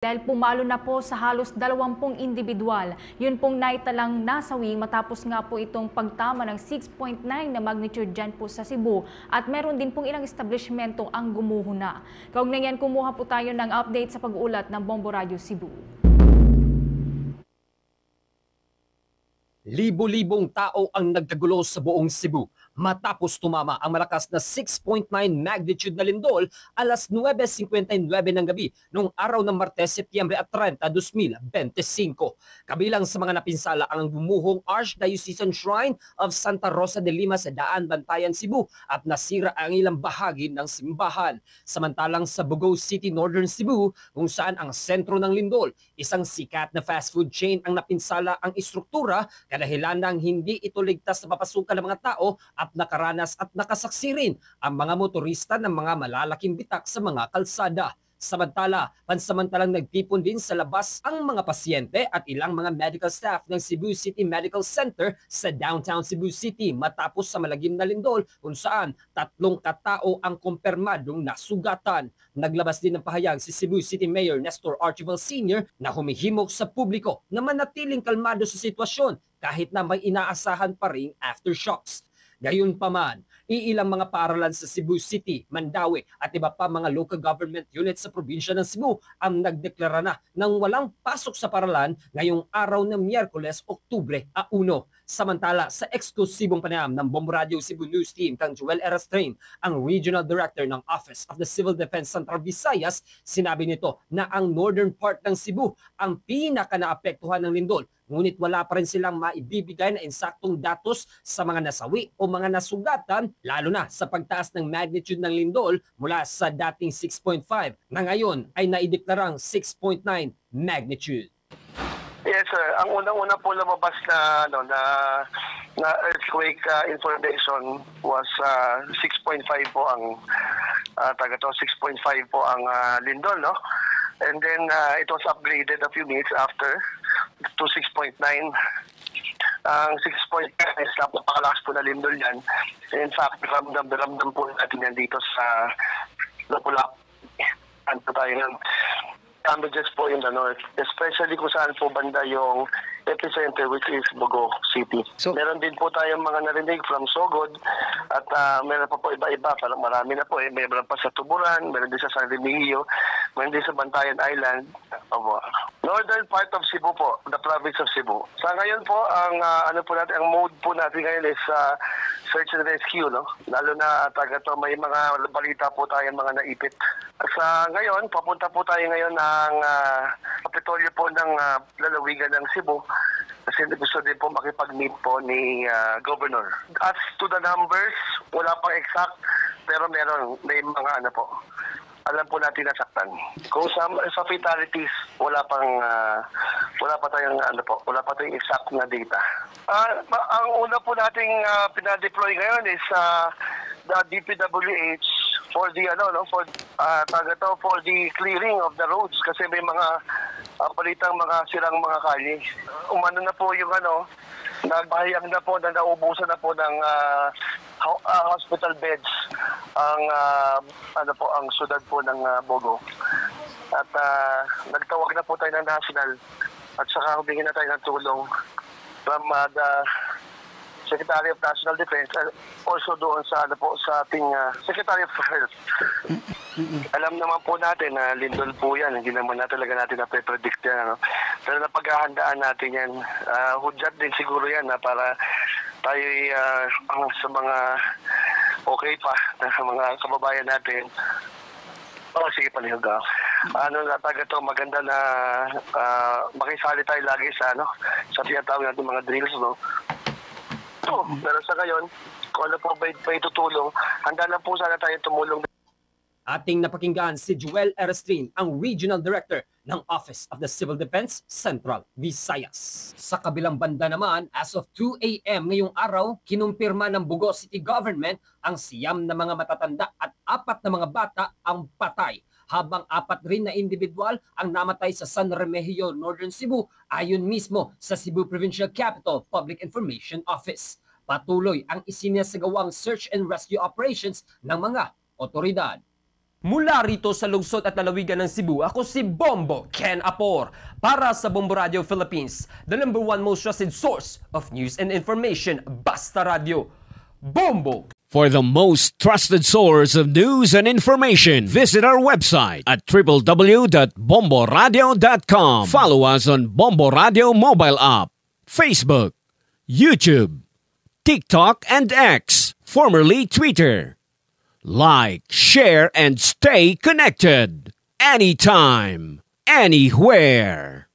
Dahil pumalo na po sa halos 20 individual. Yun pong naitalang nasawi matapos nga po itong pagtama ng 6.9 na magnitude dyan po sa Cebu. At meron din pong ilang establishmento ang gumuho na. Kaugnay yan, kumuha po tayo ng update sa pag-uulat ng Bombo Radio Cebu. Libo-libong tao ang nagkagulo sa buong Cebu matapos tumama ang malakas na 6.9 magnitude na lindol alas 9:59 ng gabi noong araw ng Martes, Setyembre 30, 2025. Kabilang sa mga napinsala ang gumuhong Archdiocesan Shrine of Santa Rosa de Lima sa Daan, Bantayan, Cebu at nasira ang ilang bahagi ng simbahan. Samantalang sa Bugao City, Northern Cebu, kung saan ang sentro ng lindol, isang sikat na fast food chain ang napinsala ang istruktura kadahilan ng hindi ito ligtas na papasukan ng mga tao at nakaranas at nakasaksi rin ang mga motorista ng mga malalaking bitak sa mga kalsada. Samantala, pansamantalang nagtipon din sa labas ang mga pasyente at ilang mga medical staff ng Cebu City Medical Center sa downtown Cebu City matapos sa malagim na lindol kung saan 3 katao ang kumpirmadong nasugatan. Naglabas din ng pahayag si Cebu City Mayor Nestor Archival Sr. na humihimok sa publiko na manatiling kalmado sa sitwasyon kahit na may inaasahan pa ring aftershocks. Gayunpaman, iilang mga paaralan sa Cebu City, Mandaue at iba pa mga local government units sa probinsya ng Cebu ang nagdeklara na ng walang pasok sa paaralan ngayong araw ng Miyerkules, Oktubre 1. Samantala, sa eksklusibong panayam ng Bombo Radio Cebu News Team kang Joel Erastrain, ang Regional Director ng Office of the Civil Defense Central Visayas, sinabi nito na ang northern part ng Cebu ang pinaka-naapektuhan ng lindol. Ngunit wala pa rin silang maibibigay na insaktong datos sa mga nasawi o mga nasugatan, lalo na sa pagtaas ng magnitude ng lindol mula sa dating 6.5 na ngayon ay naideklarang 6.9 magnitude. Yes, sir. Ang unang-una po lumabas na earthquake information was 6.5 po ang 6.5 po ang lindol, no? And then it was upgraded a few minutes after to 6.9. Ang 6.9 is napakalakas po na lindol yan. In fact, ramdam po natin yan dito sa Lapu-Lapu. Ano tayo ng damages po in the north, especially kung saan po banda yung epicenter, which is Bugao City. So, meron din po tayong mga narinig from Sogod at meron pa po iba-iba, parang marami na po meron pa sa Tuburan, meron din sa San Remigio, meron din sa Bantayan Island. Northern part of Cebu po, the province of Cebu. Sa ngayon po, ang ang mode po natin ngayon is search and rescue, no? Lalo na may mga balita po tayong mga naipit. Sa ngayon, papunta po tayo ngayon ng Kapitolyo po ng lalawigan ng Cebu kasi gusto din po makipag-meet po ni Governor. As to the numbers, wala pang exact, pero may mga alam po natin nasaktan. Kung sa fatalities, wala pa tayong exact na data. Ang una po nating pinadeploy ngayon is the DPWH for the for the clearing of the roads kasi may mga balitang mga sirang mga kalye. Umano na po yung nagbahayag na po na naubusan na po ng hospital beds ang ang syudad po ng Bugao. At nagtawag na po tayo ng national at saka humingi na tayo ng tulong from the Secretary of National Defense and also doon sa ating Secretary of Health. Alam naman po natin na lindol po yan, hindi naman talaga natin na-predict yan. Pero napaghahandaan natin yan. Hudyat din siguro yan para tayo sa mga okay pa na mga kababayan natin. Sige, palihog ako. Maganda na makisali tayo lagi sa tinatawag natin mga drills, no? Pero sa ngayon, kung ano po ba itutulong, handa lang po sana tayo tumulong. Ating napakinggan si Joel Erastrain, ang Regional Director ng Office of the Civil Defense Central Visayas. Sa kabilang banda naman, as of 2 a.m. ngayong araw, kinumpirma ng Bugao City Government ang 9 na mga matatanda at 4 na mga bata ang patay, habang 4 rin na individual ang namatay sa San Remigio, Northern Cebu, ayon mismo sa Cebu Provincial Capital Public Information Office. Patuloy ang isinasagawang search and rescue operations ng mga otoridad. Mula rito sa lungsod at lalawigan ng Cebu, ako si Bombo Ken Apor para sa Bombo Radio Philippines, the #1 most trusted source of news and information, Basta Radio. Bombo! For the most trusted source of news and information, visit our website at www.bomboradio.com. Follow us on Bombo Radio mobile app, Facebook, YouTube, TikTok, and X, formerly Twitter. Like, share, and stay connected. Anytime, anywhere.